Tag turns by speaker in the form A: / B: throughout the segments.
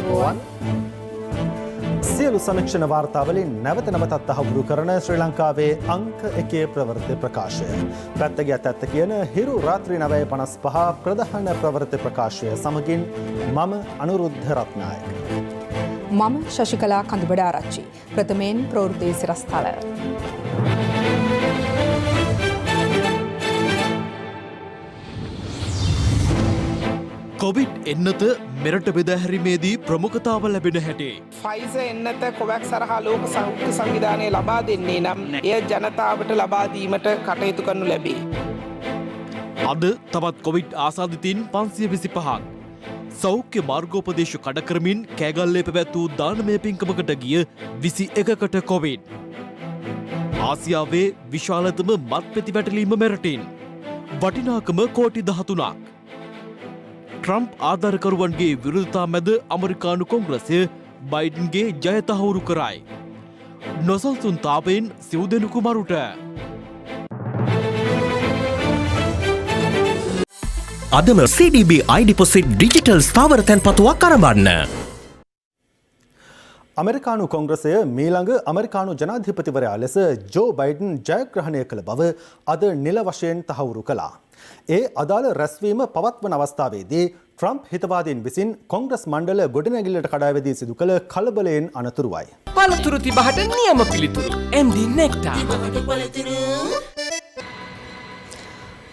A: ආයුබෝවන්. සියලු සමීක්ෂණ වාර්තාවලින් නැවත නැවතත් තහවුරු කරන ශ්‍රී ලංකාවේ අංක 1 ප්‍රවෘත්ති ප්‍රකාශය. පැත්තගේ ඇත්ත කියන හිරු රාත්‍රී 9:55 ප්‍රධාන ප්‍රවෘත්ති ප්‍රකාශය සමගින් මම අනුරුද්ධ රත්නායක.
B: මම ශශිකලා කඳුබඩ ආරච්චි. ප්‍රථමයෙන් ප්‍රවෘත්ති සිරස්තල.
C: කොවිඩ් එන්නත මෙරට බෙදාහැරීමේදී ප්‍රමුඛතාව ලැබෙන හැටි.
D: ෆයිසර් එන්නත කොවැක්ස් සරහා ලෝක සෞඛ්‍ය සංවිධානය ලබා දෙන්නේ නම් එය ජනතාවට ලබා දීමට කටයුතු කරනු ලැබේ.
C: අද තවත් කොවිඩ් ආසාදිතයින් 525ක් සෞඛ්‍ය මාර්ගෝපදේශ කඩ කරමින් කෑගල්ලේ පැවැත් වූ දානමය පින්කමකට ගිය 21කට කොවිඩ්. ආසියාවේ විශාලතම මත්පැති වැටලීම මෙරටින්. වටිනාකම කෝටි 13ක්. ට්‍රම්ප් ආධාරකරුවන්ගේ විරුද්ධතා මැද අමරිකානු කොංග්‍රසය බයිඩන්ගේ ජය තහවුරු කරයි. නොසල්සුන් තාපයෙන් සිව් දෙනෙකු මරුට.
E: අදම CDB iDeposit ඩිජිටල් ස්ථාවර තැන්පතුවක් අරඹන්න.
A: අමරිකානු කොංග්‍රසය මීළඟ අමරිකානු ජනාධිපතිවරයා ලෙස ජෝ බයිඩන් ජයග්‍රහණය කළ බව අද නිල වශයෙන් තහවුරු කළා. ඒ අදාළ රැස්වීම පවත්වන අවස්ථාවේදී ට්‍රම්ප් හිතවාදීන් විසින් කොංග්‍රස් මණ්ඩල ගොඩනැගිල්ලට කඩාවැදී සිදු කළ කලබලයෙන් අනතුරුවයි.
F: පළතුරු තිබහට නියම පිළිතුරු. MD නෙක්ටා.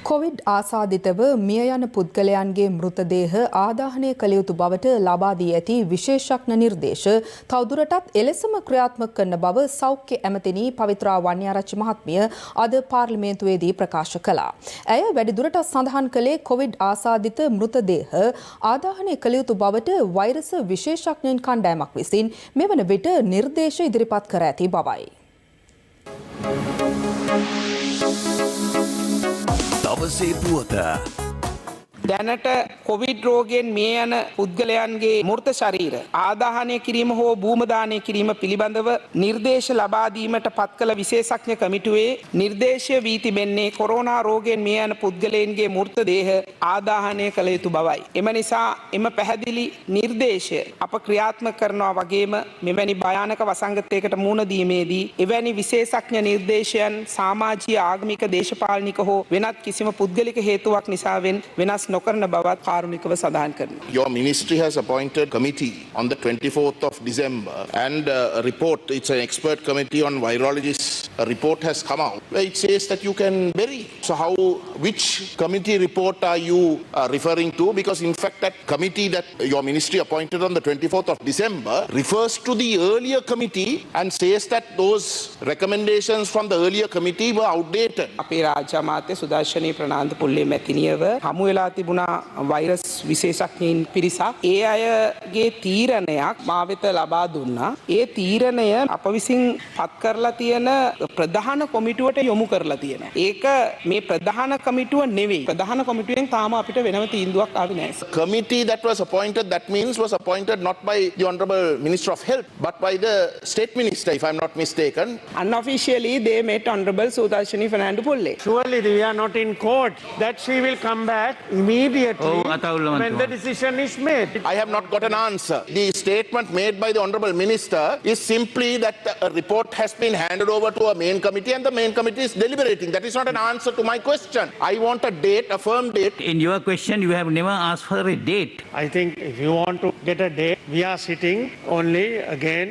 B: කොවිඩ් ආසාදිතව මිය යන පුද්ගලයන්ගේ මෘතදේහ ආදාහනය කළ යුතු බවට ලබා දී ඇති විශේෂඥ නිර්දේශ තවදුරටත් එලෙසම ක්‍රියාත්මක කරන බව සෞඛ්‍ය ඇමතිනි පවිත්‍රා වන්‍යාරච්චි මහත්මිය අද පාර්ලිමේන්තුවේදී ප්‍රකාශ කළා. ඇය වැඩිදුරටත් සඳහන් කළේ කොවිඩ් ආසාදිත මෘතදේහ ආදාහනය කළ යුතු බවට වෛරස විශේෂඥයින් කණ්ඩායමක් විසින් මෙවන විට නිර්දේශ ඉදිරිපත් කර ඇති බවයි.
E: දවසේ පුවත.
D: දැනට කොවිඩ් රෝගයෙන් මිය යන පුද්ගලයන්ගේ මෘත ශරීර ආදාහනය කිරීම හෝ භූමදානය කිරීම පිළිබඳව නිර්දේශ ලබා දීමට පත් කළ විශේෂඥ කමිටුවේ නිර්දේශය වී තිබෙන්නේ කොරෝනා රෝගයෙන් මිය යන පුද්ගලයන්ගේ මෘත දේහ ආදාහනය කළ යුතු බවයි. එම නිසා එම පැහැදිලි නිර්දේශය අප ක්‍රියාත්මක කරනවා වගේම මෙවැනි භයානක වසංගතයකට මුහුණ දීමේදී එවැනි විශේෂඥ නිර්දේශයන් සමාජීය ආගමික දේශපාලනික හෝ වෙනත් කිසිම පුද්ගලික හේතුවක් නිසාවෙන් වෙනස් නොකරන බවත් කාරුණිකව සඳහන් කරනවා.
G: Your ministry has appointed committee on the 24th of December and a report, it's an expert committee on virologists. A report has come out where it says that you can bury. So which committee report are you referring to? Because in fact that committee that your ministry appointed on the 24th of December refers to the earlier committee and says that those recommendations from the earlier committee were outdated.
D: අපේ රාජ්‍ය අමාත්‍ය සුදර්ශනී ප්‍රනාන්දු පුල්ලේ මැතිනියව හමු වෙලා තිබුණා virus විශේෂඥයින් පිරිසක්. ඒ අයගේ තීරණයක් මා වෙත ලබා දුන්නා. ඒ තීරණය අප විසින් පත් කරලා තියෙන ප්‍රධාන කොමිටුවට යොමු කරලා තියෙනවා. ඒක මේ ප්‍රධාන කොමිටුව නෙවෙයි. ප්‍රධාන කොමිටුවෙන් තාම අපිට වෙනම තීන්දුවක් ආවේ නැහැ.
G: Committee that was appointed, that means was appointed not by the Honorable Minister of Health but by the State Minister, if I'm not mistaken.
D: Unofficially they met Honorable Sudarshani Fernando Pulle.
H: Surely we are not in court. That she will come back immediately when the decision is made.
G: I have not got an answer. The statement made by the Honorable Minister is simply that a report has been handed over to a main committee and the main committee is deliberating. That is not an answer to my question. I want a date, a firm date.
I: In your question, you have never asked for a date.
H: I think if you want to get a date, we are sitting only again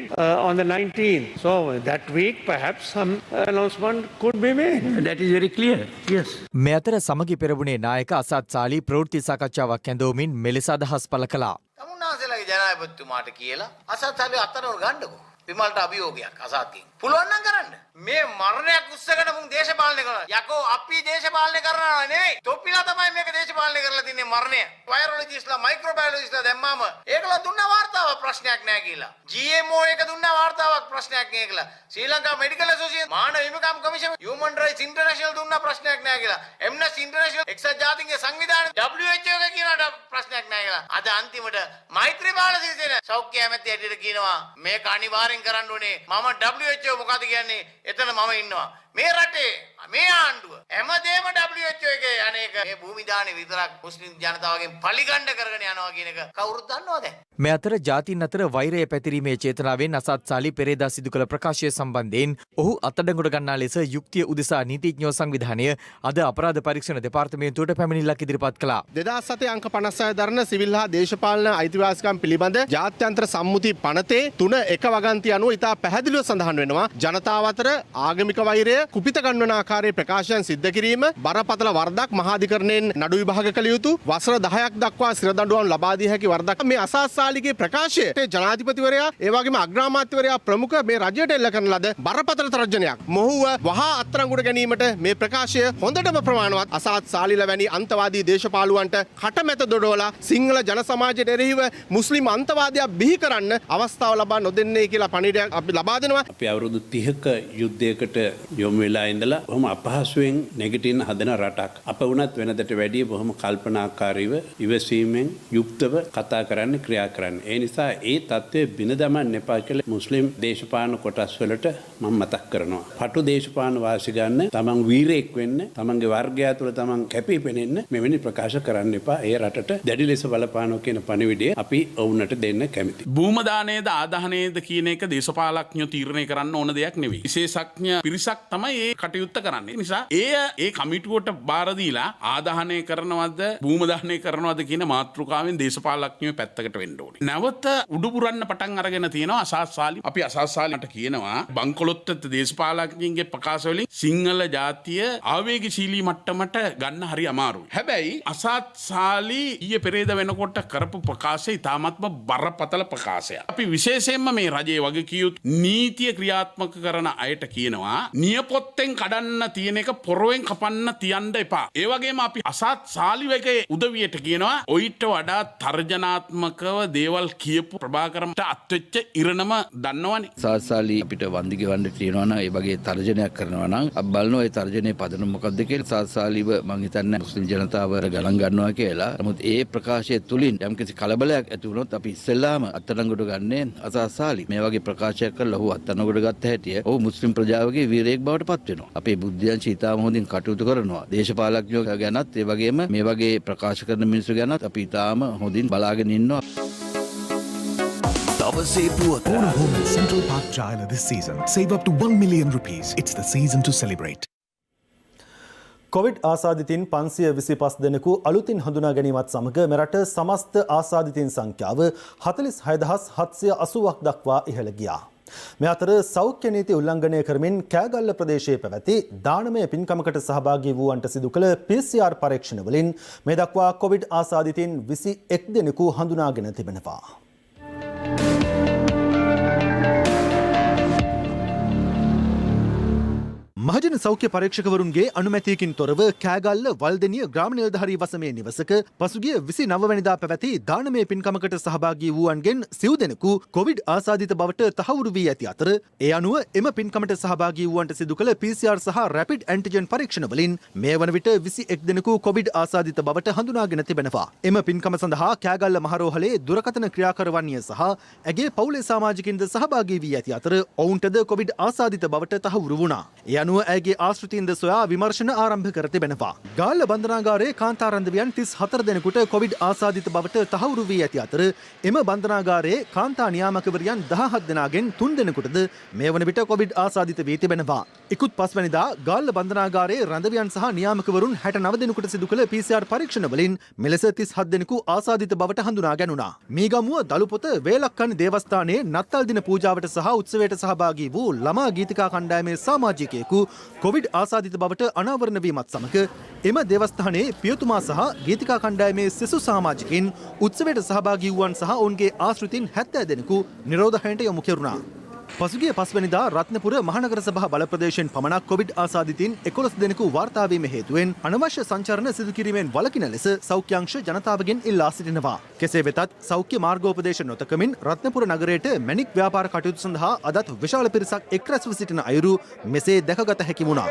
H: on the 19th. So that week perhaps some announcement could be made.
I: That is very clear. Yes.
F: මේ අතර සමගි පෙරමුණේ නායක අසත් සාලි ප්‍රවෘත්ති සාකච්ඡාවක් ඇඳවමින් මෙලෙස අදහස් පළ කළා.
J: තමුන්නාසලගේ ජනාධිපතිතුමාට කියලා අසත් සාලි අත්තරව ගන්නකො. විමල්ට අභියෝගයක් අසත්ගෙන්. පුළුවන් නම් කරන්න. මේ මරණයක් උස්සගෙන මුන් දේශපාලනය කරනවා. යකෝ අපි දේශපාලනය කරනවා නෙවෙයි. තොප්පිලා තමයි මේක දේශපාලනය කරලා තින්නේ මරණය. වෛරොලොජිස්ට්ලා මයික්‍රෝබයොලොජිස්ට්ලා දැම්මාම ඒකලා දුන්නා වාර්තාවක් ප්‍රශ්නයක් නැහැ කියලා. GMO එක දුන්නා වාර්තාවක් ප්‍රශ්නයක් නැහැ කියලා. ශ්‍රී ලංකා මෙඩිකල් ඇසෝසියේෂන් මානව හිමිකම් කමිෂන් Human Rights International දුන්නා ප්‍රශ්නයක් නැහැ කියලා. Amnesty International එක්සත් ජාතීන්ගේ සංවිධානය WHO එක කියනට ප්‍රශ්නයක් නැහැ කියලා. අද අන්තිමට මෛත්‍රීපාල සිරිසේන සෞඛ්‍ය ඇමති ඇටියට කියනවා මේක අනිවාර්යෙන් කරන්න ඕනේ. මම WHO මොකද කියන්නේ? එතන මම ඉන්නවා. මේ රටේ මේ ආණ්ඩුව හැමදේම WHO එකේ අනේක මේ භූමි දානේ විතරක් මුස්ලිම් ජනතාවගෙන් පලිගණ්ඩ කරගෙන යනවා කියන එක කවුරුත් දන්නවද?
F: මේ අතර ජාතීන් අතර වෛරය පැතිරීමේ චේතනාවෙන් අසත් සාලි පෙරේදා සිදු කළ ප්‍රකාශය සම්බන්ධයෙන් ඔහු අත්අඩංගුවට ගන්නා ලෙස යුක්තිය උදෙසා නීතිඥයෝ සංවිධානය අද අපරාධ පරීක්ෂණ දෙපාර්තමේන්තුවට පැමිණිල්ලක් ඉදිරිපත් කළා.
K: 2007 අංක 56 දරන සිවිල් හා දේශපාලන අයිතිවාසිකම් පිළිබඳ ජාත්‍යන්තර සම්මුති පනතේ 3.1 වගන්තිය අනුව ඉතා පැහැදිලිව සඳහන් වෙනවා ජනතාව අතර ආගමික වෛරය කුපිත ගන්වන ආකාරයේ ප්‍රකාශයන් සිද්ධ කිරීම බරපතල වරදක් මහාධිකරණයෙන් නඩු විභාග කළ යුතු වසර 10ක් දක්වා සිර දඬුවම් ලබා දිය හැකි වරදක් මේ අසාස්සාලිගේ ප්‍රකාශයට ජනාධිපතිවරයා ඒ වගේම අග්‍රාමාත්‍යවරයා ප්‍රමුඛ මේ රජයට එල්ල කරන ලද බරපතල තර්ජනයක්. මොහුව වහා අත්අඩංගුවට ගැනීමට මේ ප්‍රකාශය හොඳටම ප්‍රමාණවත්. අසත් සාලිලා වැනි අන්තවාදී දේශපාලුවන්ට කටමැත දොඩවලා සිංහල ජන සමාජයට එරෙහිව මුස්ලිම් අන්තවාදයක් බිහි කරන්න අවස්ථාව ලබා නොදෙන්නේ කියලා පණිවිඩයක් අපි ලබා දෙනවා.
L: අපි අවුරුදු 30ක යුද්ධයකට යොමු වෙලා ඉඳලා බොහොම අපහසුයෙන් නැගිටින්න හදන රටක්. අප වුණත් වෙනදට වැඩිය බොහොම කල්පනාකාරීව ඉවසීමෙන් යුක්තව කතා කරන්න ක්‍රියා කරන්න. ඒ නිසා ඒ தત્ත්වය බිඳ දමන්න එපා කියලා මුස්ලිම් දේශපාලන කොටස් වලට මම මතක් කරනවා. පටු දේශපාලන වාසි ගන්න, තමන් වීරයෙක් වෙන්න, තමන්ගේ වර්ගය තුළ තමන් කැපී පෙනෙන්න මෙවැනි ප්‍රකාශ කරන්න එපා. ඒ රටට දැඩි ලෙස බලපානවා කියන පණිවිඩය අපි ඔවුන්ට දෙන්න කැමතියි.
M: භූම දානයේද ආදාහනයේද කියන එක දේශපාලඥයෝ තීරණය කරන්න ඕන දෙයක් නෙවෙයි. විශේෂඥ පිරිසක් තමයි මේ කටයුත්ත කරන්නේ. නිසා ඒ කමිටුවට බාර දීලා ආදාහනය කරනවද භූම දාහනය කරනවද කියන මාතෘකාවෙන් දේශපාලඥයෝ පැත්තකට වෙන්න ඕනේ. නැවත උඩුපුරන්න පටන් අරගෙන තියෙනවා අසස්සාලි. අපි අසස්සාලිට කියනවා බංකොලොත් දේශපාලඥයින්ගේ ප්‍රකාශ වලින් සිංහල ජාතිය ආවේගශීලී මට්ටමට ගන්න හරි අමාරුයි. හැබැයි අසස්සාලි ඊයේ පෙරේද වෙනකොට කරපු ප්‍රකාශය ඉතාමත්ම බරපතල ප්‍රකාශයක්. අපි විශේෂයෙන්ම මේ රජයේ වගකීම් නීතිය ක්‍රියාත්මක කරන අයට කියනවා නියපොත්තෙන් කඩන්න තියෙන එක පොරවෙන් කපන්න තියන්න එපා. ඒ වගේම අපි අසස්සාලි වගේ උදවියට කියනවා ඔයිට වඩා තර්ජනාත්මකව දේවල් කියපු ප්‍රභාකරන්ට අත්වෙච්ච ඉරණම දන්නවනේ.
N: සාසාලි අපිට වන්දි ගෙවන්න තියෙනවා නම් ඒ වගේ තර්ජනයක් කරනවා නම් අපි බලනවා ඒ තර්ජනයේ පදනම මොකක්ද කියලා. සාසාලිව මම හිතන්නේ මුස්ලිම් ජනතාව ගණන් ගන්නවා කියලා. නමුත් ඒ ප්‍රකාශය තුලින් යම්කිසි කලබලයක් ඇති වුණොත් අපි ඉස්සෙල්ලාම අත්අඩංගුවට ගන්නේ අසාසාලි. මේ වගේ ප්‍රකාශයක් කරලා ඔහු අත්අඩංගුවට ගත්ත හැටිය ඔහු මුස්ලිම් ප්‍රජාවගේ වීරයෙක් බවට පත් වෙනවා. අපේ බුද්ධයන් ඉතාම හොඳින් කටයුතු කරනවා. දේශපාලඥයෝ ගැනත් ඒ වගේම මේ වගේ ප්‍රකාශ කරන මිනිස්සු ගැනත් අපි ඉතාම හොඳින් බලාගෙන ඉන්නවා.
O: Own a home in Central Park Jaya this season. Save up to 1 million rupees. It's the season to celebrate.
A: Covid ආසාදිතින් 525 දෙනෙකු අලුතින් හඳුනා ගැනීමත් සමග මෙරට සමස්ත ආසාදිතින් සංඛ්‍යාව 46780ක් දක්වා ඉහළ ගියා. මේ අතර සෞඛ්‍ය නීති උල්ලංඝනය කරමින් කෑගල්ල ප්‍රදේශයේ පැවති දානමය පින්කමකට සහභාගී වූවන්ට සිදු කළ PCR පරීක්ෂණ වලින් මේ දක්වා කොවිඩ් ආසාදිතින් 21 දෙනෙකු හඳුනාගෙන තිබෙනවා. මහජන සෞඛ්‍ය පරීක්ෂකවරුන්ගේ අනුමැතියකින් තොරව කෑගල්ල වල්දෙනිය ග්‍රාම නිලධාරී වසමේ නිවසක පසුගිය 29 වෙනිදා පැවති දානමය පින්කමකට සහභාගී වූවන්ගෙන් සිව් දෙනෙකු කොවිඩ් ආසාදිත බවට තහවුරු වී ඇති අතර ඒ අනුව එම පින්කමට සහභාගී වූවන්ට සිදු කළ PCR සහ රැපිඩ් ඇන්ටිජන් පරීක්ෂණ වලින් මේ වන විට 21 දෙනෙකු කොවිඩ් ආසාදිත බවට හඳුනාගෙන තිබෙනවා. එම පින්කම සඳහා කෑගල්ල මහරෝහලේ දුරකථන ක්‍රියාකරවන්නිය සහ ඇගේ පවුලේ සමාජිකින්ද සහභාගී වී ඇති අතර ඔවුන්ටද කොවිඩ් ආසාදිත බවට තහවුරු වුණා. ඒ අනුව ඇගේ ආශ්‍රිතයින්ද සොයා විමර්ශන ආරම්භ කර තිබෙනවා. ගාල්ල බන්ධනාගාරයේ කාන්තාරන්දවියන් 34 දෙනෙකුට කොවිඩ් ආසාදිත බවට තහවුරු වී ඇති අතර එම බන්ධනාගාරයේ කාන්තා නියාමකවරියන් 17 දෙනාගෙන් 3 දෙනෙකුටද මේ වන විට කොවිඩ් ආසාදිත වී තිබෙනවා. ඉකුත් 5 වෙනිදා ගාල්ල බන්ධනාගාරයේ රඳවියන් සහ නියාමකවරුන් 69 දෙනෙකුට සිදු කළ PCR පරීක්ෂණ වලින් මෙලෙස 37 දෙනෙකු ආසාදිත බවට හඳුනා ගැනුණා. මීගමුව දළුපොත වේලක්කන් දේවස්ථානයේ නත්තල් දින පූජාවට සහ උත්සවයට සහභාගී වූ ළමා ගීතිකා කණ්ඩායමේ සමාජිකයෙකු කොවිඩ් ආසාදිත බවට අනාවරණ වීමත් සමග එම දේවස්ථානයේ පියතුමා සහ ගීතිකා කණ්ඩායමේ සෙසු සමාජිකින් උත්සවයට සහභාගී වූවන් සහ ඔවුන්ගේ ආශ්‍රිතින් 70 දෙනෙකු නිරෝධහයට යොමු කෙරුණා. පසුගිය 5 වෙනිදා රත්නපුර මහනගර සභා බල ප්‍රදේශයෙන් පමණක් කොවිඩ් ආසාදිතින් 11 දෙනෙකු වාර්තා වීම හේතුවෙන් අනවශ්‍ය සංචරණ සිදු කිරීමෙන් වළකින ලෙස සෞඛ්‍ය අංශ ජනතාවගෙන් ඉල්ලා සිටිනවා. කෙසේ වෙතත් සෞඛ්‍ය මාර්ගෝපදේශ නොතකමින් රත්නපුර නගරයට මැණික් ව්‍යාපාර කටයුතු සඳහා අදත් විශාල පිරිසක් එක් රැස්ව සිටින අයුරු මෙසේ දැකගත හැකි වුණා.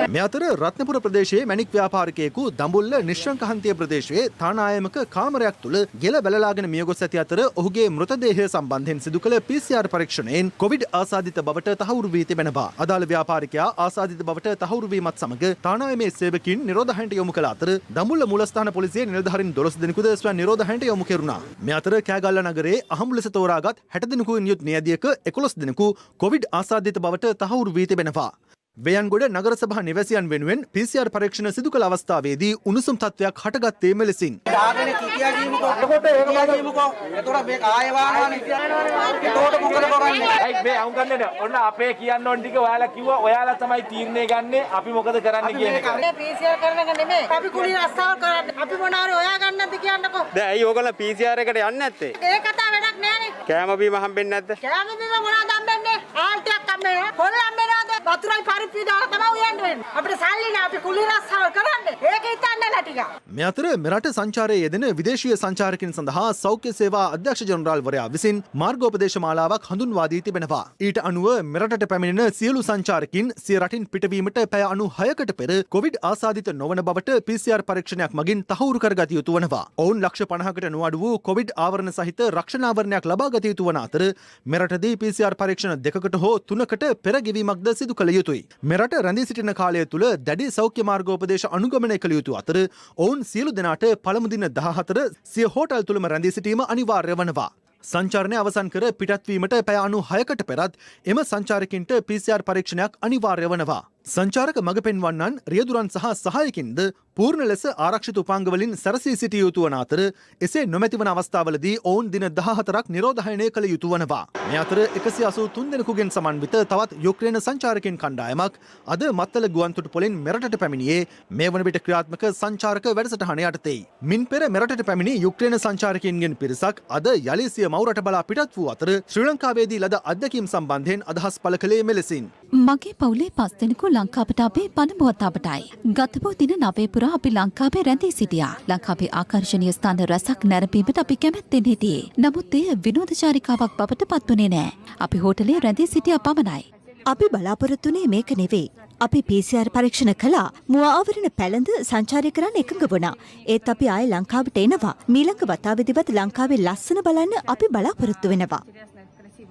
A: මේ අතර රත්නපුර ප්‍රදේශයේ මැණික් ව්‍යාපාරිකයෙකු දඹුල්ල නිශ්ශංකහන්තිය ප්‍රදේශයේ තානායමක කාමරයක් තුළ ගෙල බැලලාගෙන මියගොස් ඇති අතර ඔහුගේ මෘතදේහය සම්බන්ධ සම්බන්ධයෙන් සිදු කළ PCR පරීක්ෂණයෙන් කොවිඩ් ආසාදිත බවට තහවුරු වී තිබෙනවා. අදාළ ව්‍යාපාරිකයා ආසාදිත බවට තහවුරු වීමත් සමග තානායමේ සේවකින් නිරෝධහනට යොමු කළ අතර දඹුල්ල මූලස්ථාන පොලිසියේ නිලධාරීන් 12 දෙනෙකුද ස්වයං නිරෝධහනට යොමු කෙරුණා. මේ අතර කෑගල්ල නගරයේ අහඹු ලෙස තෝරාගත් 60 දෙනෙකුන් යුත් නියැදියක 11 දෙනෙකු කොවිඩ් ආසාදිත බවට තහවුරු වී තිබෙනවා. වේයන්ගොඩ නගර සභා නිවැසියන් වෙනුවෙන් PCR පරීක්ෂණ සිදු කළ අවස්ථාවේදී උණුසුම් තත්ත්වයක් හටගත්තේ මෙලෙසින්.
P: ඔන්න අපේ කියන්න ඕන ටික ඔයාලා කිව්වා ඔයාලා තමයි තීරණය ගන්නේ අපි මොකද කරන්න කියන එක.
Q: PCR කරන එක නෙමෙයි. අපි කුලී රස්සාව කරන්නේ. අපි මොනාරි ඔයා ගන්නද කියන්නකෝ.
P: දැන් ඇයි ඕගොල්ලෝ PCR එකට යන්නේ නැත්තේ?
Q: ඒ කතාව වැඩක් නෑනේ.
P: කෑම බීම හම්බෙන්නේ නැද්ද?
Q: කෑම බීම මොනවද හම්බෙන්නේ? ආල්ටියක් හම්බෙනවා. පොල් හම්බෙනවද? වතුරයි පරිප්පුයි දාලා තමයි උයන්න වෙන්නේ. අපිට සල්ලි නෑ අපි කුලී රස්සාව කරන්නේ. ඒක හිතන්න නෑ ටික.
A: මේ අතර මෙරට සංචාරයේ යෙදෙන විදේශීය සංචාරකින් සඳහා සෞඛ්‍ය සේවා අධ්‍යක්ෂ ජනරාල්වරයා විසින් මාර්ගෝපදේශ මාලාවක් හඳුන්වා දී තිබෙනවා. ඊට අනුව මෙරටට පැමිණෙන සියලු සංචාරකින් සිය රටින් පිටවීමට පැය 96කට පෙර කොවිඩ් ආසාදිත නොවන බවට PCR පරීක්ෂණයක් මගින් තහවුරු කරගත යුතු වනවා. ඔවුන් ලක්ෂ 50කට නොඅඩු වූ කොවිඩ් ආවරණ සහිත රක්ෂණාවරණයක් ලබා ගත යුතු වන අතර මෙරටදී PCR පරීක්ෂණ 2කට හෝ 3කට පෙර ගෙවීමක්ද සිදු කළ යුතුයි. මෙරට රැඳී සිටින කාලය තුළ දැඩි සෞඛ්‍ය මාර්ගෝපදේශ අනුගමනය කළ යුතු අතර ඔවුන් සියලු දෙනාට පළමු දින 14 සිය හෝටල් තුළම රැඳී සිටීම අනිවාර්ය වනවා. සංචාරණය අවසන් කර පිටත්වීමට පැය 96කට පෙරත් එම සංචාරකින්ට PCR පරීක්ෂණයක් අනිවාර්ය වනවා. සංචාරක මඟ පෙන්වන්නන් රියදුරන් සහ සහායකින්ද පූර්ණ ලෙස ආරක්ෂිත උපාංගවලින් සැරසී සිටිය යුතු වන අතර එසේ නොමැතිවන අවස්ථාවලදී ඔවුන් දින 14ක් නිරෝධායනය කළ යුතු වනවා. මේ අතර 183 දෙනෙකුගෙන් සමන්විත තවත් යුක්‍රේන සංචාරකින් කණ්ඩායමක් අද මත්තල ගුවන්තොටු පොලින් මෙරටට පැමිණියේ මේ වන විට ක්‍රියාත්මක සංචාරක වැඩසටහන යටතේයි. මින් පෙර මෙරටට පැමිණි යුක්‍රේන සංචාරකයින්ගෙන් පිරිසක් අද යලි සිය මවුරට බලා පිටත් වූ අතර ශ්‍රී ලංකාවේදී ලද අත්දැකීම් සම්බන්ධයෙන් අදහස් පළ කළේ මෙලෙසින්.
R: මගේ පවුලේ 5 දෙනෙකු ලංකාවට අපේ පණබුවත් අපටයි. ගතපෝ දින 9 පුරා අපි ලංකාවේ රැඳී සිටියා. ලංකාවේ ආකර්ෂණීය ස්ථාන රැසක් නැරඹීමට අපි කැමැත්තෙන් හිටියේ. නමුත් එය විනෝදචාරිකාවක් බවට පත්වුණේ නෑ. අපි හෝටලේ රැඳී සිටියා පමණයි.
S: අපි බලාපොරොත්තුනේ මේක නෙවෙයි. අපි PCR පරීක්ෂණ කළා. මුව ආවරණ පැළඳ සංචාරය කරන්න එකඟ වුණා. ඒත් අපි ආයේ ලංකාවට එනවා. මීළඟ වතාවේදීවත් ලංකාවේ ලස්සන බලන්න අපි බලාපොරොත්තු වෙනවා.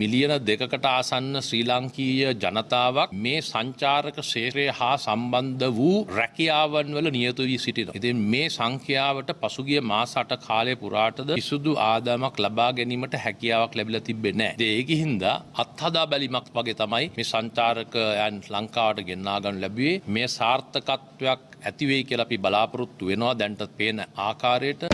T: මිලියන 2කට ආසන්න ශ්‍රී ලාංකීය ජනතාවක් මේ සංචාරක ක්ෂේත්‍රය හා සම්බන්ධ වූ රැකියාවන් වල නියත වී සිටිනවා. ඉතින් මේ සංඛ්‍යාවට පසුගිය මාස 8 කාලය පුරාටද කිසිදු ආදායමක් ලබා ගැනීමට හැකියාවක් ලැබිලා තිබෙන්නේ නැහැ. ඒකින්ද අත්හදා බැලීමක් වගේ තමයි මේ සංචාරකයන් ලංකාවට ගෙන්වා ගන්න ලැබුවේ. මේ සාර්ථකත්වයක් ඇති වෙයි කියලා අපි බලාපොරොත්තු වෙනවා දැන්ට පේන ආකාරයට.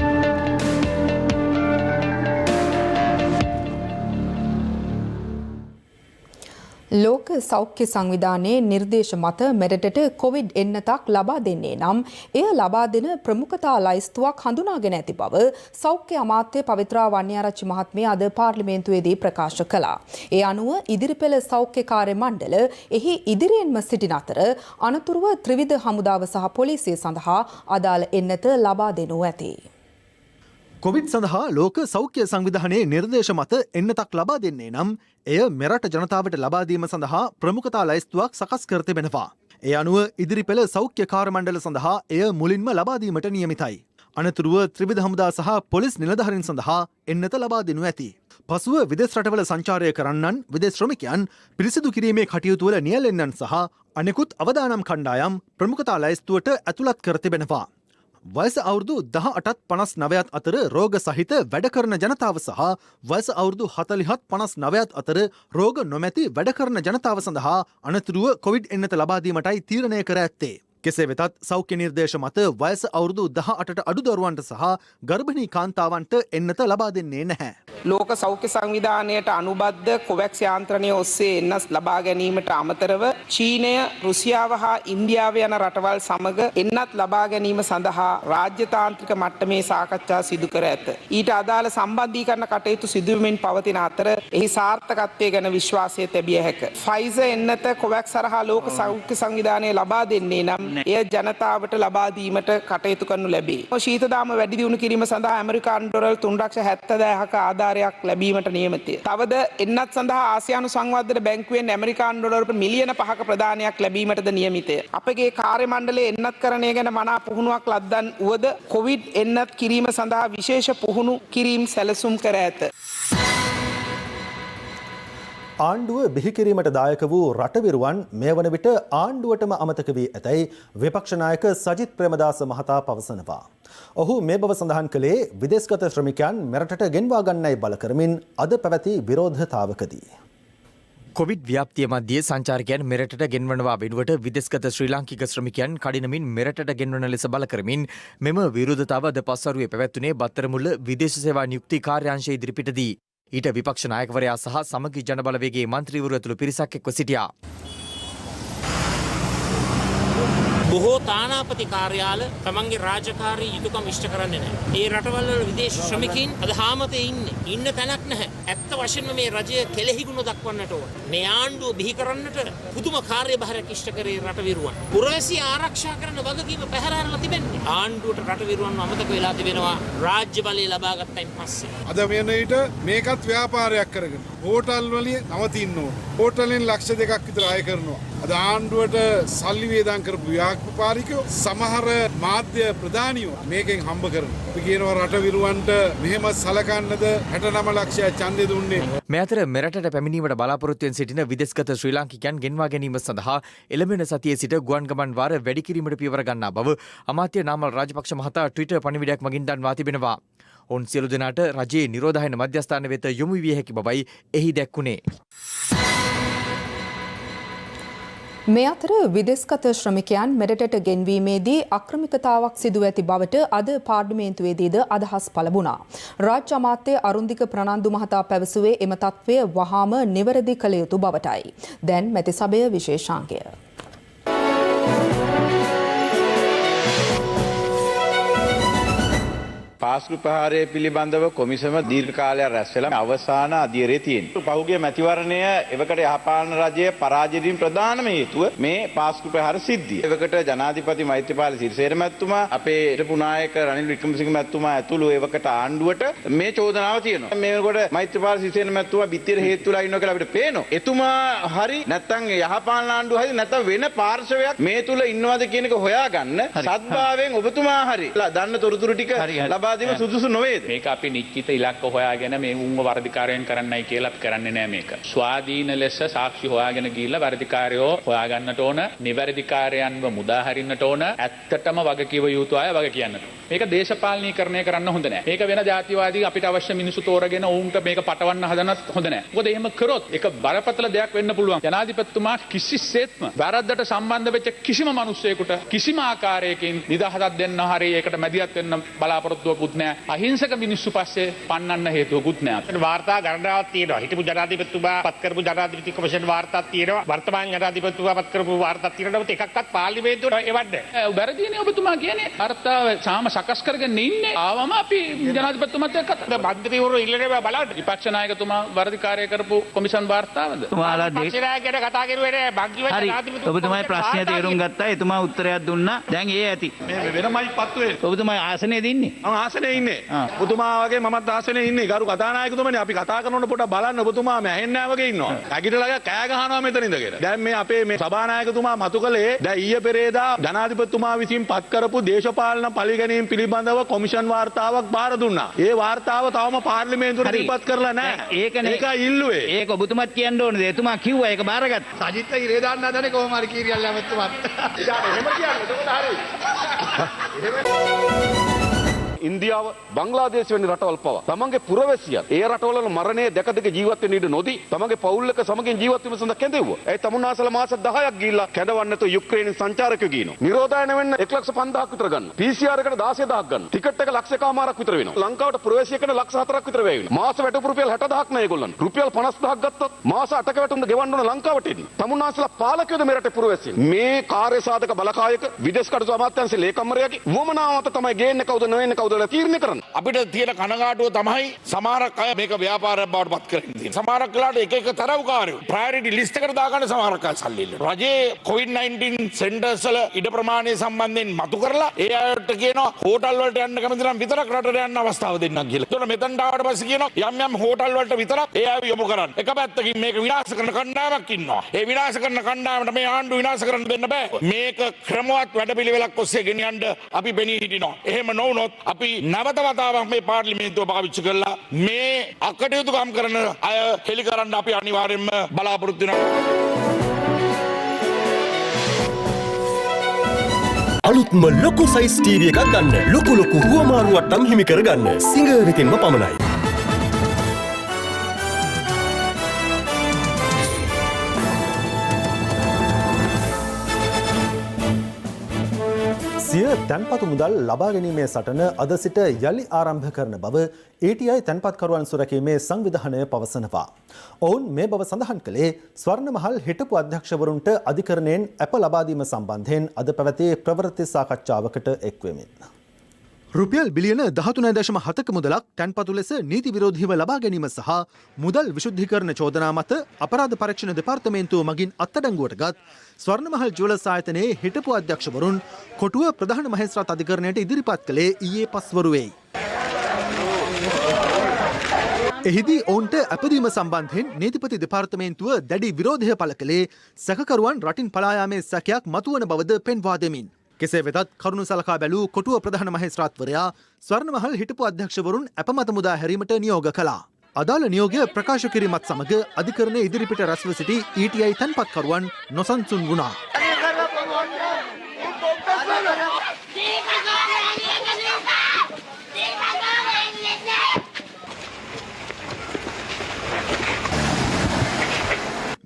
B: ලෝක සෞඛ්‍ය සංවිධානයේ නිර්දේශ මත මෙරටට කොවිඩ් එන්නතක් ලබා දෙන්නේ නම් එය ලබා දෙන ප්‍රමුඛතා ලයිස්තුවක් හඳුනාගෙන ඇති බව සෞඛ්‍ය අමාත්‍ය පවිත්‍රා වන්නියාරච්චි මහත්මිය අද පාර්ලිමේන්තුවේදී ප්‍රකාශ කළා. ඒ අනුව ඉදිරිපෙළ සෞඛ්‍ය කාර්ය මණ්ඩල එහි ඉදිරියෙන්ම සිටින අතර අනතුරුව ත්‍රිවිධ හමුදාව සහ පොලිසිය සඳහා අදාළ එන්නත ලබා දෙනු ඇති.
A: කොවිඩ් සඳහා ලෝක සෞඛ්‍ය සංවිධානයේ නිර්දේශ මත එන්නතක් ලබා දෙන්නේ නම් එය මෙරට ජනතාවට ලබා දීම සඳහා ප්‍රමුඛතා ලයිස්තුවක් සකස් කර තිබෙනවා. ඒ අනුව ඉදිරිපෙළ සෞඛ්‍ය කාර්ය මණ්ඩල සඳහා එය මුලින්ම ලබා දීමට නියමිතයි. අනතුරුව ත්‍රිවිධ හමුදා සහ පොලිස් නිලධාරීන් සඳහා එන්නත ලබා දෙනු ඇති. පසුව විදේශ රටවල සංචාරය කරන්නන්, විදේශ ශ්‍රමිකයන්, පිරිසිදු කිරීමේ කටයුතු වල නියැලෙන්නන් සහ අනෙකුත් අවදානම් කණ්ඩායම් ප්‍රමුඛතා ලයිස්තුවට ඇතුළත් කර තිබෙනවා. වයස අවුරුදු 18ත් 59ත් අතර රෝග සහිත වැඩ කරන ජනතාව සහ වයස අවුරුදු 40ත් 59ත් අතර රෝග නොමැති වැඩ කරන ජනතාව සඳහා අනතුරුව කොවිඩ් එන්නත ලබා දීමටයි තීරණය කර ඇත්තේ. කෙසේ වෙතත් සෞඛ්‍ය නිර්දේශ මත වයස අවුරුදු 18ට අඩු දරුවන්ට සහ ගර්භණී කාන්තාවන්ට එන්නත ලබා දෙන්නේ නැහැ.
D: ලෝක සෞඛ්‍ය සංවිධානයට අනුබද්ධ කොවැක්ස් යාන්ත්‍රණය ඔස්සේ එන්නස් ලබා ගැනීමට අමතරව චීනය, රුසියාව හා ඉන්දියාව යන රටවල් සමග එන්නත් ලබා ගැනීම සඳහා රාජ්‍යතාන්ත්‍රික මට්ටමේ සාකච්ඡා සිදු කර ඇත. ඊට අදාළ සම්බන්ධීකරණ කටයුතු සිදුවමින් පවතින අතර එහි සාර්ථකත්වය ගැන විශ්වාසය තැබිය හැක. ෆයිසර් එන්නත කොවැක්ස් හරහා ලෝක සෞඛ්‍ය සංවිධානය ලබා දෙන්නේ නම් එය ජනතාවට ලබා දීමට කටයුතු කරනු ලැබේ. ශීතදාම වැඩි දියුණු කිරීම සඳහා ඇමරිකානු ඩොලර් 3,70,000ක ආධාරයක් ලැබීමට නියමිතය. තවද එන්නත් සඳහා ආසියානු සංවර්ධන බැංකුවෙන් ඇමරිකානු ඩොලර් මිලියන 5ක ප්‍රදානයක් ලැබීමටද නියමිතය. අපගේ කාර්ය මණ්ඩලයේ එන්නත්කරණය ගැන මනා පුහුණුවක් ලද්දන් වුවද කොවිඩ් එන්නත් කිරීම සඳහා විශේෂ පුහුණු කිරීම සැලසුම් කර ඇත.
A: ආණ්ඩුව බිහිකිරීමට දායක වූ රටවිරුවන් මේ වන විට ආණ්ඩුවටම අමතක වී ඇතැයි විපක්ෂ නායක සජිත් ප්‍රේමදාස මහතා පවසනවා. ඔහු මේ බව සඳහන් කළේ විදේශගත ශ්‍රමිකයන් මෙරටට ගෙන්වා ගන්නයි බල කරමින් අද පැවති විරෝධතාවකදී.
F: කොවිඩ් ව්‍යාප්තිය මධ්‍යයේ සංචාරකයන් මෙරටට ගෙන්වනවා වෙනුවට විදේශගත ශ්‍රී ලාංකික ශ්‍රමිකයන් කඩිනමින් මෙරටට ගෙන්වන ලෙස බල කරමින් මෙම විරෝධතාව අද පස්වරුවේ පැවැත්වුණේ බත්තරමුල්ල විදේශ සේවා නියුක්ති කාර්යාංශය ඉදිරිපිටදී. ඊට විපක්ෂ නායකවරයා සහ සමගි ජනබලවේගයේ මන්ත්‍රීවරු ඇතුළු පිරිසක් එක්ව සිටියා.
U: බොහෝ තානාපති කාර්යාල තමන්ගේ රාජකාරී යුතුකම් ඉෂ්ට කරන්නේ නැහැ. ඒ රටවල් වල විදේශ ශ්‍රමිකයින් අද හාමතේ ඉන්නේ. ඉන්න තැනක් නැහැ. ඇත්ත වශයෙන්ම මේ රජය කෙලෙහිගුණ දක්වන්නට ඕන. මේ ආණ්ඩුව බිහි කරන්නට පුදුම කාර්යභාරයක් ඉෂ්ට කරේ රටවිරුවන්. පුරවැසිය ආරක්ෂා කරන වගකීම පැහැරලා තිබෙන්නේ. ආණ්ඩුවට රටවිරුවන් අමතක වෙලා තිබෙනවා රාජ්‍ය බලය ලබා ගත්තයින් පස්සේ.
V: අද වෙන විට මේකත් ව්‍යාපාරයක් කරගෙන හෝටල් වලින් නවතින්න ඕන. හෝටලෙන් ලක්ෂ 2ක් විතර අය කරනවා. අද ආණ්ඩුවට සල්ලි වේදම් කරපු ව්‍යාපාරිකයෝ සමහර මාධ්‍ය ප්‍රධානියෝ මේකෙන් හම්බ කරනවා. අපි කියනවා රටවිරුවන්ට මෙහෙම සලකන්නද 69 ලක්ෂය ඡන්දෙ දුන්නේ.
F: මේ අතර මෙරටට පැමිණීමට බලාපොරොත්තුවෙන් සිටින විදේශගත ශ්‍රී ලාංකිකයන් ගෙන්වා ගැනීම සඳහා එළඹෙන සතියේ සිට ගුවන් ගමන් වාර වැඩි කිරීමට පියවර ගන්නා බව අමාත්‍ය නාමල් රාජපක්ෂ මහතා ට්විටර් පණිවිඩයක් මගින් දන්වා තිබෙනවා. ඔවුන් සියලු දෙනාට රජයේ නිරෝධායන මධ්‍යස්ථාන වෙත යොමු විය හැකි බවයි එහි දැක්වුණේ.
B: මේ අතර විදේශගත ශ්‍රමිකයන් මෙරටට ගෙන්වීමේදී අක්‍රමිකතාවක් සිදුව ඇති බවට අද පාර්ලිමේන්තුවේදීද අදහස් පළ වුණා. රාජ්‍ය අමාත්‍ය අරුන්දික ප්‍රනාන්දු මහතා පැවසුවේ එම තත්ත්වය වහාම නිවැරදි කළ යුතු බවටයි. දැන් මැති සභය විශේෂාංගය.
W: පාස්කු ප්‍රහාරය පිළිබඳව කොමිසම දීර්ඝ කාලයක් රැස් වෙලා අවසාන අධීරයේ තියෙනවා. පහුගිය මැතිවරණය එවකට යහපාලන රජයේ පරාජයයෙන් ප්‍රධානම හේතුව මේ පාස්කු ප්‍රහාර සිද්ධිය. එවකට ජනාධිපති මෛත්‍රීපාල සිරිසේන මැතිතුමා අපේ හිටපු නායක රනිල් වික්‍රමසිංහ මැතිතුමා ඇතුළු එවකට ආණ්ඩුවට මේ චෝදනාව තියෙනවා. මේකට මෛත්‍රීපාල සිරිසේන මැතිතුමා බිත්තිර හේතුලා ඉන්නවා කියලා අපිට පේනවා. එතුමා හරි නැත්නම් යහපාලන ආණ්ඩුව හරි නැත්නම් වෙන පාර්ශවයක් මේ තුල ඉන්නවද කියන එක හොයාගන්න සත්භාවයෙන් ඔබතුමා හරි දන්න තොරතුරු ටික ලබා සුදුසු නොවේද?
X: මේක අපි නිශ්චිත ඉලක්ක හොයාගෙන මේ උන්ව වර්ධිකාරයන් කරන්නයි කියලා අපි කරන්නේ නෑ මේක. ස්වාධීන ලෙස සාක්ෂි හොයාගෙන ගිහිල්ලා වර්ධිකාරයෝ හොයාගන්නට ඕන, නිවැරදිකාරයන්ව මුදා හරින්නට ඕන, ඇත්තටම වගකීව යුතු අය වග කියන්නට ඕන. මේක දේශපාලනීකරණය කරන්න හොඳ නෑ. මේක වෙන ජාතිවාදී අපිට අවශ්‍ය මිනිස්සු තෝරගෙන උන්ට මේක පටවන්න හදනත් හොඳ නෑ. මොකද එහෙම කරොත් ඒක බරපතල දෙයක් වෙන්න පුළුවන්. ජනාධිපතිතුමා කිසිසේත්ම වැරද්දට සම්බන්ධ වෙච්ච කිසිම මිනිසෙකුට කිසිම ආකාරයකින් නිදහසක් දෙන්න හරි ඒකට මැදිහත් වෙන්න බලාපොරොත්තුවක් නෑ. අහිංසක මිනිස්සු පස්සේ පන්නන්න හේතුවකුත් නෑ.
H: වාර්තා ගණනාවක් තියෙනවා. හිටපු ජනාධිපතිතුමා පත් කරපු ජනාධිපති කොමිෂන් වාර්තාවක් තියෙනවා. වර්තමාන ජනාධිපතිතුමා පත් කරපු වාර්තාවක් තියෙනවා. එකක්වත් පාර්ලිමේන්තුවට එවන්න.
X: වැරදීනේ ඔබතුමා කියන්නේ. වාර්තාව සාම සකස් කරගෙන ඉන්නේ. ආවම අපි ජනාධිපතිතුමාත් එක්ක
H: මන්ත්‍රීවරු ඉල්ලන්නේ බලන්න.
X: විපක්ෂ නායකතුමා වර්ධිකාරය කරපු කොමිෂන් වාර්තාවද?
H: ඔයාලා පක්ෂනායකයට කතා කරුවේ නෑ. මංගිව ජනාධිපතිතුමා
I: ඔබතුමායි ප්‍රශ්නය තේරුම් ගත්තා. එතුමා උත්තරයක් දුන්නා. දැන් ඒ ඇති.
W: මේ වෙනමයි පත්තු වෙන්නේ.
I: ඔබතුමා ආසනයේ දින්නේ.
W: ආසනයේ ඉන්නේ. ඔබතුමා වගේ මමත් ආසනයේ ඉන්නේ. ගරු කතානායකතුමනි අපි කතා කරනකොට පොඩ්ඩක් බලන්න ඔබතුමා මැහෙන්නේ නැහැ වගේ ඉන්නවා. ඇගිටලා කෑ ගහනවා මෙතන ඉඳගෙන. දැන් මේ අපේ මේ සභානායකතුමා මතු කළේ දැන් ඊයේ පෙරේදා ජනාධිපතිතුමා විසින් පත් කරපු දේශපාලන පරිගැනීම් පිළිබඳව කොමිෂන් වාර්තාවක් බාර දුන්නා. ඒ වාර්තාව තවම පාර්ලිමේන්තුවට ඉදිරිපත් කරලා නැහැ. ඒක ඉල්ලුවේ.
I: ඒක ඔබතුමාත් කියන්න ඕනද? එතුමා කිව්වා ඒක බාරගත්ත.
W: සජිත් ඉරේ දාන්න හදනේ කොහොම හරි කීරියල් ඇමතුමත්. ඉතින් එහෙම කියන්නේ එතකොට හරි. ඉන්දියාව බංග්ලාදේශ වැනි රටවල් පවා තමන්ගේ පුරවැසියන් ඒ රටවල මරණය දැක දැක ජීවත් වෙන්න ඉඩ නොදී තමන්ගේ පවුල් එක සමගින් ජීවත් වීම සඳහා කැඳෙව්වා. ඒ තමුන්නාසල මාස 10ක් ගිහිල්ලා කැඳවන්නතෝ යුක්‍රේනයේ සංචාරකයෝ ගිනවා. නිරෝධායන වෙන්න 1,50,000ක් විතර ගන්න. PCR එකට 16,000ක් ගන්න. ටිකට් එක ලක්ෂකමාරක් විතර වෙනවා. ලංකාවට පුරවැසියෙකුට ලක්ෂ 4ක් විතර වැය වෙනවා. මාස වැටුපු රුපියල් 60,000ක් නෑ ඒගොල්ලන්. රුපියල් 50,000ක් ගත්තොත් මාස 8ක වැටුම්ද ගෙවන්න ඕන ලංකාවට එන්න. තමුන්නාසල පාලකයෝද මේ රටේ පුරවැසියන්. මේ කාර්ය සාධක බලකායක විදේශ කටයුතු අමාත්‍යාංශයේ ලේකම්වරයාගේ වමනාව මත තමයි ගේන්නේ කවුද නොවෙන්නේ කවුද කියලා තීරණය කරන්නේ.
Y: අපිට තියෙන කනගාටුව තමයි සමහරක් අය මේක ව්‍යාපාරයක් බවට පත් කරගෙන තියෙනවා. සමහරක් වෙලාවට එක එක තරවකාරයෝ ප්‍රයොරිටි ලිස්ට් එකට දාගන්න සමහරක් අය සල්ලි ඉල්ලනවා. රජයේ COVID-19 සෙන්ටර්ස් වල ඉඩ ප්‍රමාණය සම්බන්ධයෙන් මතු කරලා ඒ අයට කියනවා හෝටල් වලට යන්න කැමති නම් විතරක් රටට යන්න අවස්ථාව දෙන්නම් කියලා. ඒතකොට මෙතනට ආවට පස්සේ කියනවා යම් යම් හෝටල් වලට විතරක් ඒ අය යොමු කරන්න. එක පැත්තකින් මේක විනාශ කරන කණ්ඩායමක් ඉන්නවා. ඒ විනාශ කරන කණ්ඩායමට මේ ආණ්ඩුව විනාශ කරන්න දෙන්න බෑ. මේක ක්‍රමවත් වැඩපිළිවෙලක් ඔස්සේ ගෙනියන්න අපි බෙනී හිටිනවා. එහෙම නොවුනොත් අපි අපි නැවත වතාවක් මේ පාර්ලිමේන්තුව පාවිච්චි කරලා මේ අකටයුතුකම් කරන අය හෙළි කරන්න අපි අනිවාර්යෙන්ම බලාපොරොත්තු වෙනවා.
C: අලුත්ම ලොකු සයිස් ටීවී එකක් ගන්න. ලොකු හුවමාරුවට්ටම් හිමි කරගන්න. සිංහ වෙතින්ම පමණයි.
A: සිය තැන්පතු මුදල් ලබා ගැනීමේ සටන අද සිට යළි ආරම්භ කරන බව ATI තැන්පත්කරුවන් සුරැකීමේ සංවිධානය පවසනවා. ඔවුන් මේ බව සඳහන් කළේ ස්වර්ණමහල් හිටපු අධ්‍යක්ෂවරුන්ට අධිකරණයෙන් ඇප ලබා දීම සම්බන්ධයෙන් අද පැවති ප්‍රවෘත්ති සාකච්ඡාවකට එක්වෙමින්. රුපියල් බිලියන 13.7ක මුදලක් තැන්පතු ලෙස නීති විරෝධීව ලබා ගැනීම සහ මුදල් විශුද්ධීකරණ චෝදනා මත අපරාධ පරීක්ෂණ දෙපාර්තමේන්තුව මගින් අත්අඩංගුවට ගත් ස්වර්ණමහල් ජුවලර්ස් ආයතනයේ හිටපු අධ්‍යක්ෂවරුන් කොටුව ප්‍රධාන මහේස්ත්‍රාත් අධිකරණයට ඉදිරිපත් කළේ ඊයේ පස්වරුවේයි. එහිදී ඔවුන්ට අපදීම සම්බන්ධයෙන් නීතිපති දෙපාර්තමේන්තුව දැඩි විරෝධය පළ කළේ සැකකරුවන් රටින් පලා යාමේ සැකයක් මතුවන බවද පෙන්වා දෙමින්. කෙසේ වෙතත් කරුණු සලකා බැලූ කොටුව ප්‍රධාන මහේස්ත්‍රාත්වරයා ස්වර්ණමහල් හිටපු අධ්‍යක්ෂවරුන් අපමත මුදා හැරීමට නියෝග කළා. අදාළ නියෝගය ප්‍රකාශ කිරීමත් සමග අධිකරණයේ ඉදිරිපිට රැස්ව සිටි ETI තැන්පත්කරුවන් නොසන්සුන් වුණා.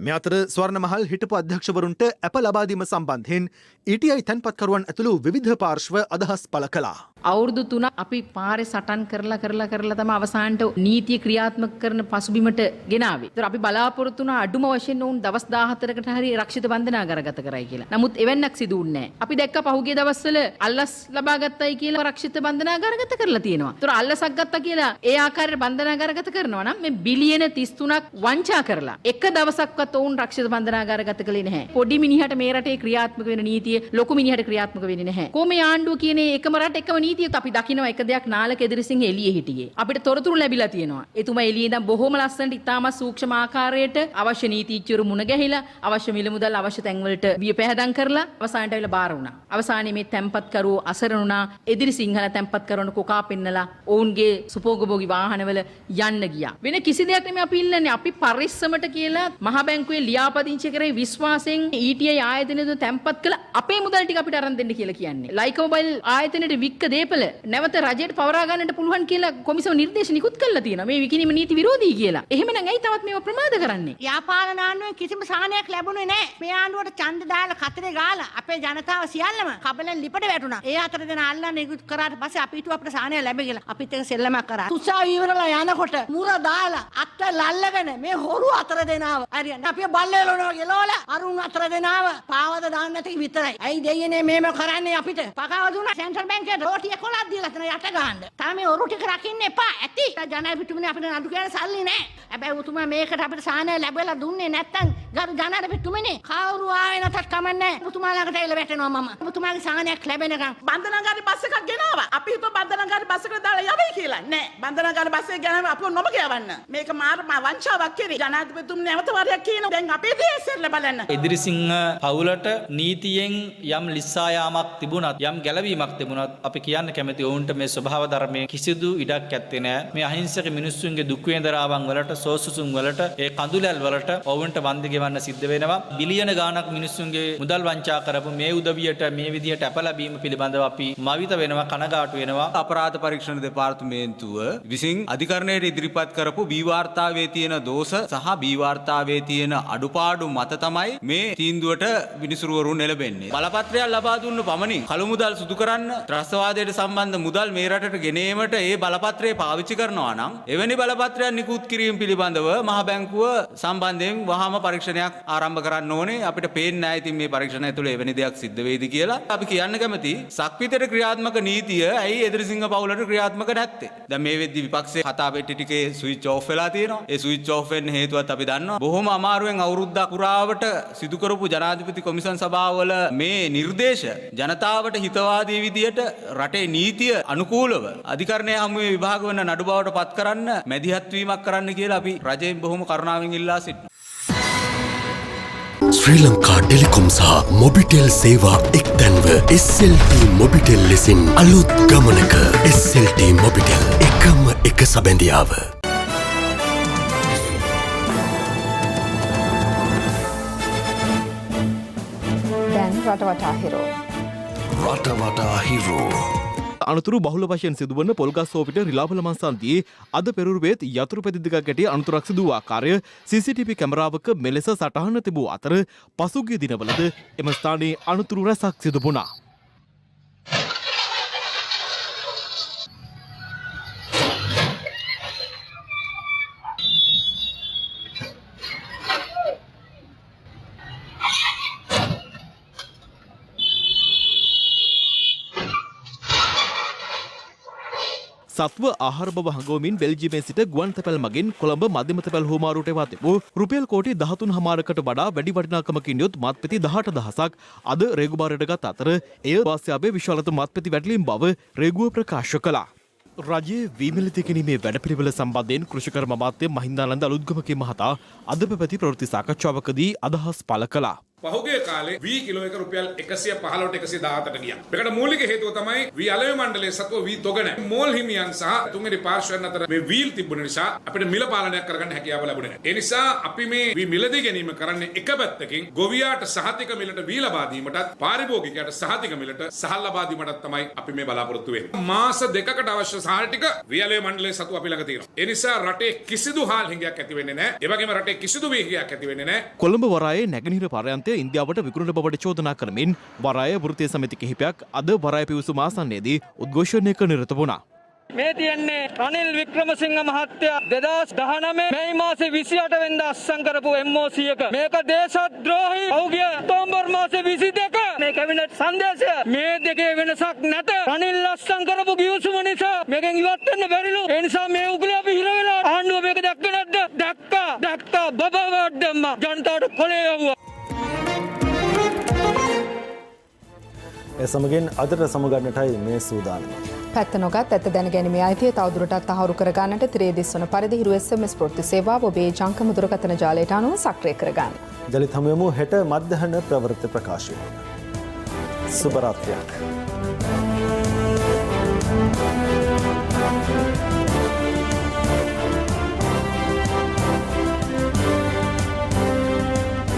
A: මේ අතර ස්වර්ණමහල් හිටපු අධ්‍යක්ෂවරුන්ට අප ලබා දීම සම්බන්ධයෙන් ETI තැන්පත්කරුවන් ඇතුළු විවිධ පාර්ශ්ව අදහස් පළ කළා.
E: අවුරුදු 3ක් අපි පාරේ සටන් කරලා තමයි අවසානට නීතිය ක්‍රියාත්මක කරන පසුබිමට ගෙනාවේ. ඒතර අපි බලාපොරොත්තු වුණා අඩුම වශයෙන් වුන් දවස් 14කට හරි රක්ෂිත බන්ධනාගාරගත කරයි කියලා. නමුත් එවන්නක් සිදු වුණේ නැහැ. අපි දැක්ක පහුගිය දවස්වල අල්ලස් ලබා ගත්තයි කියලා රක්ෂිත බන්ධනාගාරගත කරලා තියෙනවා. ඒතර අල්ලසක් ගත්තා කියලා ඒ ආකාරයට බන්ධනාගාරගත කරනවා නම් මේ බිලියන 33ක් වංචා කරලා එක දවසක්වත් ඔවුන් රක්ෂිත බන්ධනාගාරගත කළේ නැහැ. පොඩි මිනිහට මේ රටේ ක්‍රියාත්මක වෙන නීතිය ලොකු මිනිහට ක්‍රියාත්මක වෙන්නේ නැහැ. කොහොම ආණ්ඩුව කියන්නේ එකම රට එකම නීතියත් අපි දකිනවා එක දෙයක් නාලක එදිරිසිංහ එළියේ හිටියේ. අපිට තොරතුරු ලැබිලා තියෙනවා. එතුමා එළියේ ඉඳන් බොහොම ලස්සනට ඉතාමත් සූක්ෂම ආකාරයට අවශ්‍ය නීතිඥවරු මුණ ගැහිලා අවශ්‍ය මිල මුදල් අවශ්‍ය තැන් වලට වියපැහැදම් කරලා අවසානට ඇවිල්ලා බාර වුණා. අවසානයේ මේ තැන්පත්කරුවෝ අසරණ වුණා. එදිරිසිංහලා තැන්පත්කරුවන්ට කොකා පෙන්නලා ඔවුන්ගේ සුපෝගභෝගී වාහනවල යන්න ගියා. වෙන කිසි දෙයක් නෙමෙයි අපි ඉල්ලන්නේ. අපි පරිස්සමට කියලා මහ බැංකුවේ ලියාපදිංචි කරේ විශ්වාසයෙන් ETI ආයතනයේ තැන්පත් කළ අපේ මුදල් ටික අපිට අරන් දෙන්න කියලා කියන්නේ. ලයික මොබයිල් ආයතනයේ වික්ක දීපල නැවත රජයට පවරා ගන්නට පුළුවන් කියලා කොමිසම නිර්දේශ නිකුත් කළා තියෙනවා. මේ විකිණීම නීති විරෝධී කියලා. එහෙමනම් ඇයි තවත් මේව ප්‍රමාද කරන්නේ?
Q: ව්‍යාපාර ආණ්ඩුවෙන් කිසිම සාහනයක් ලැබුණේ නැහැ. මේ ආණ්ඩුවට ඡන්ද දාලා කතරේ ගාලා අපේ ජනතාව සියල්ලම කබලෙන් ලිපට වැටුණා. ඒ අතර දෙන අල්ලන්න නිකුත් කරාට පස්සේ අපිට අපිට සාහනය ලැබෙගිලා. අපිත් එක සෙල්ලමක් කරා. තුසා ඉවරලා යනකොට මුර දාලා අත්ත ලල්ලගෙන මේ හොරු අතර දෙනාව. හරියට අපි බල්ලේලනවා ගලවලා අරුන් අතර දෙනාව පාවද දාන්න නැති විතරයි. ඇයි දෙයනේ මේම කරන්නේ අපිට? පකාව දුන්නා සෙන්ට්‍රල් බැංකුවේ රෝටිය කොලක් දීලා තන යට ගහන්න. තාම මේ ඔරු ටික රකින්න එපා. ඇති. ජනාධිපතිතුමනි අපිට නඩු කියන සල්ලි නැහැ. හැබැයි උතුමා මේකට අපිට සාහනය ලැබෙලා දුන්නේ නැත්තම් ගරු ජනාධිපතිතුමනි කවුරු ආවේ නැතත් කමන්නේ. උතුමා ළඟට ඇවිල්ලා වැටෙනවා මම. උතුමාගේ සාහනයක් ලැබෙනකම්
G: බන්ධනාගාරේ බස් එකක් ගෙනාවා. අපි හිතුවා බන්ධනාගාරේ බස් එකට දාලා යවයි කියලා. නෑ. බන්ධනාගාරේ බස් එක ගෙනාවා අපිව නොම කියවන්න. මේක මාර වංචාවක් කෙරේ. ජනාධිපතිතුමනි නැවත වරයක් කියනවා. දැන් අපේ දේශෙල්ල බලන්න.
J: ඉදිරිසිංහ පවුලට නීතියෙන් යම් ලිස්සායාමක් තිබුණත් යම් ගැලවීමක් තිබුණත් අපි කියන්න කැමති ඔවුන්ට මේ ස්වභාව ධර්මයේ කිසිදු ඉඩක් ඇත්තේ නෑ. මේ අහිංසක මිනිස්සුන්ගේ දුක් වේදනාවන් වලට සෝසුසුම් වලට ඒ කඳුලැල් වලට ඔවුන්ට වන්දි ගෙවන්න සිද්ධ වෙනවා. බිලියන ගාණක් මිනිස්සුන්ගේ මුදල් වංචා කරපු මේ උදවියට මේ විදියට අප ලැබීම පිළිබඳව අපි මවිත වෙනවා කනගාටු වෙනවා.
K: අපරාධ පරීක්ෂණ දෙපාර්තමේන්තුව විසින් අධිකරණයට ඉදිරිපත් කරපු බී වාර්තාවේ තියෙන දෝෂ සහ බී වාර්තාවේ තියෙන අඩුපාඩු මත තමයි මේ තීන්දුවට විනිසුරුවරුන් එළබෙන්නේ. බලපත්‍රයක් ලබා දුන්න පමණින් කළු මුදල් සුදු කරන්න ත්‍රස්තවාදයට සම්බන්ධ මුදල් මේ රටට ගෙනීමට ඒ බලපත්‍රය පාවිච්චි කරනවා නම් එවැනි බලපත්‍රයක් නිකුත් කිරීම පිළිබඳව මහ බැංකුව සම්බන්ධයෙන් වහාම පරීක්ෂණයක් ආරම්භ කරන්න ඕනේ. අපිට පේන්නේ නැහැ ඉතින් මේ පරීක්ෂණය ඇතුළේ එවැනි දෙයක් සිද්ධ වෙයිද කියලා. අපි කියන්න කැමති සක්විතට ක්‍රියාත්මක නීතිය ඇයි එදිරිසිංහ පවුලට ක්‍රියාත්මක නැත්තේ? දැන් මේ වෙද්දි විපක්ෂයේ කතා පෙට්ටි ටිකේ ස්විච් ඔෆ් වෙලා තියෙනවා. ඒ ස්විච් ඔෆ් වෙන්න හේතුවත් අපි දන්නවා. බොහොම අමාරුවෙන් අවුරුද්දක් පුරාවට සිදු කරපු ජනාධිපති කොමිසම් සභාවල මේ නිර්දේශ ජනතාවට හිතවාදී විදියට රටේ නීතිය අනුකූලව අධිකරණය හමුවේ විභාග වෙන නඩු බවට පත් කරන්න මැදිහත් වීමක් කරන්න කියලා අපි රජයෙන් බොහොම කරුණාවෙන් ඉල්ලා සිටිනවා.
C: ශ්‍රී ලංකා ටෙලිකොම් සහ මොබිටෙල් සේවා එක්තැන්ව SLT මොබිටෙල් ලෙසින් අලුත් ගමනක SLT මොබිටෙල් එකම එක සබැඳියාව.
B: දැන් රටවටා හිරෝ.
C: රටවටා හිරෝ.
L: අනතුරු බහුල වශයෙන් සිදුවන පොල්ගස් සෝපිට රිලාපල මන්සන්තියේ අද පෙරුරුවේත් යතුරු පැති දෙකක් ගැටි අනතුරක් සිදු වූ ආකාරය CCTV කැමරාවක මෙලෙස සටහන තිබූ අතර පසුගිය දිනවලද එම ස්ථානයේ අනතුරු රැසක් සිදු වුණා. සත්ව ආහාර බව හඟවමින් බෙල්ජියමේ සිට ගුවන් තැපැල් මගින් කොළඹ මධ්‍යම තැපැල් හුවමාරුවට එවා තිබූ රුපියල් කෝටි 13.5කට වඩා වැඩි වටිනාකමකින් යුත් මත්පෙති 18,000ක් අද රේගු බාරයට ගත් අතර එය වාස්යාවේ විශාලතම මත්පෙති වැටලීම් බව රේගුව ප්‍රකාශ කළා. රජයේ වීමලිත කිරීමේ වැඩපිළිවෙල සම්බන්ධයෙන් කෘෂිකර්ම අමාත්‍ය මහින්දානන්ද අලුත්ගමගේ මහතා අද පැවති ප්‍රවෘත්ති සාකච්ඡාවකදී අදහස් පළ කළා.
M: පහුගිය කාලේ වී කිලෝ එක රුපියල් 115ට 117ට ගියා. මේකට මූලික හේතුව තමයි වී අලෙවි මණ්ඩලයේ සත්ව වී තොග නැහැ. මෝල් හිමියන් සහ තුන්වෙනි පාර්ශ්වයන් අතර මේ වීල් තිබුණ නිසා අපිට මිල පාලනයක් කරගන්න හැකියාව ලැබුණේ නැහැ. ඒ නිසා අපි මේ වී මිලදී ගැනීම කරන්නේ එක පැත්තකින් ගොවියාට සහතික මිලට වී ලබා දීමටත් පාරිභෝගිකයාට සහතික මිලට සහල් ලබා දීමටත් තමයි අපි මේ බලාපොරොත්තු වෙන්නේ. මාස දෙකකට අවශ්‍ය සහල් ටික වී අලෙවි මණ්ඩලයේ සතු අපි ළඟ තියෙනවා. ඒ නිසා රටේ කිසිදු හාල් හිඟයක් ඇති වෙන්නේ නැහැ. ඒ වගේම රටේ කිසිදු වී හිඟයක් ඇති වෙන්නේ නැහැ.
L: කොළඹ වරායේ නැගෙනහිර පර්යන්තය ඉන්දියාවට විකුණන බවට චෝදනා කරමින් වරාය වෘත්තීය සමිති කිහිපයක් අද වරාය පිවිසුම ආසන්නයේදී උද්ඝෝෂණයක නිරත වුණා.
N: මේ තියන්නේ රනිල් වික්‍රමසිංහ මහත්තයා 2019 මැයි මාසේ 28 වෙනිදා අත්සන් කරපු MOC එක. මේක දේශද්‍රෝහී. පෞගිය ඔක්තෝබර් මාසේ 22 මේ කැබිනට් සංදේශය මේ දෙකේ වෙනසක් නැත. රනිල් අත්සන් කරපු ගිවිසුම නිසා මේකෙන් ඉවත් වෙන්න බැරිලු. ඒ නිසා මේ උගල අපි හිර වෙලා ආණ්ඩුව මේක දැක්කේ නැද්ද? දැක්කා බබවට දැම්මා. ජනතාවට කොලේ යවුවා.
A: ඒ සමගින් අදට සමගන්නටයි මේ සූදානම.
B: පැත්ත නොගත් ඇත්ත දැනගැනීමේ අයිතිය තවදුරටත් තහවුරු කරගන්නට තිරේ දිස්වන පරිදි හිරු SMS ප්‍රවෘත්ති සේවාව ඔබේ ජංගම දුරකථන ජාලයට අනුව සක්‍රිය කරගන්න.
A: ජලිත හමුවෙමු හෙට මධ්‍යහන ප්‍රවෘත්ති ප්‍රකාශය. සුබ රාත්‍රියක්.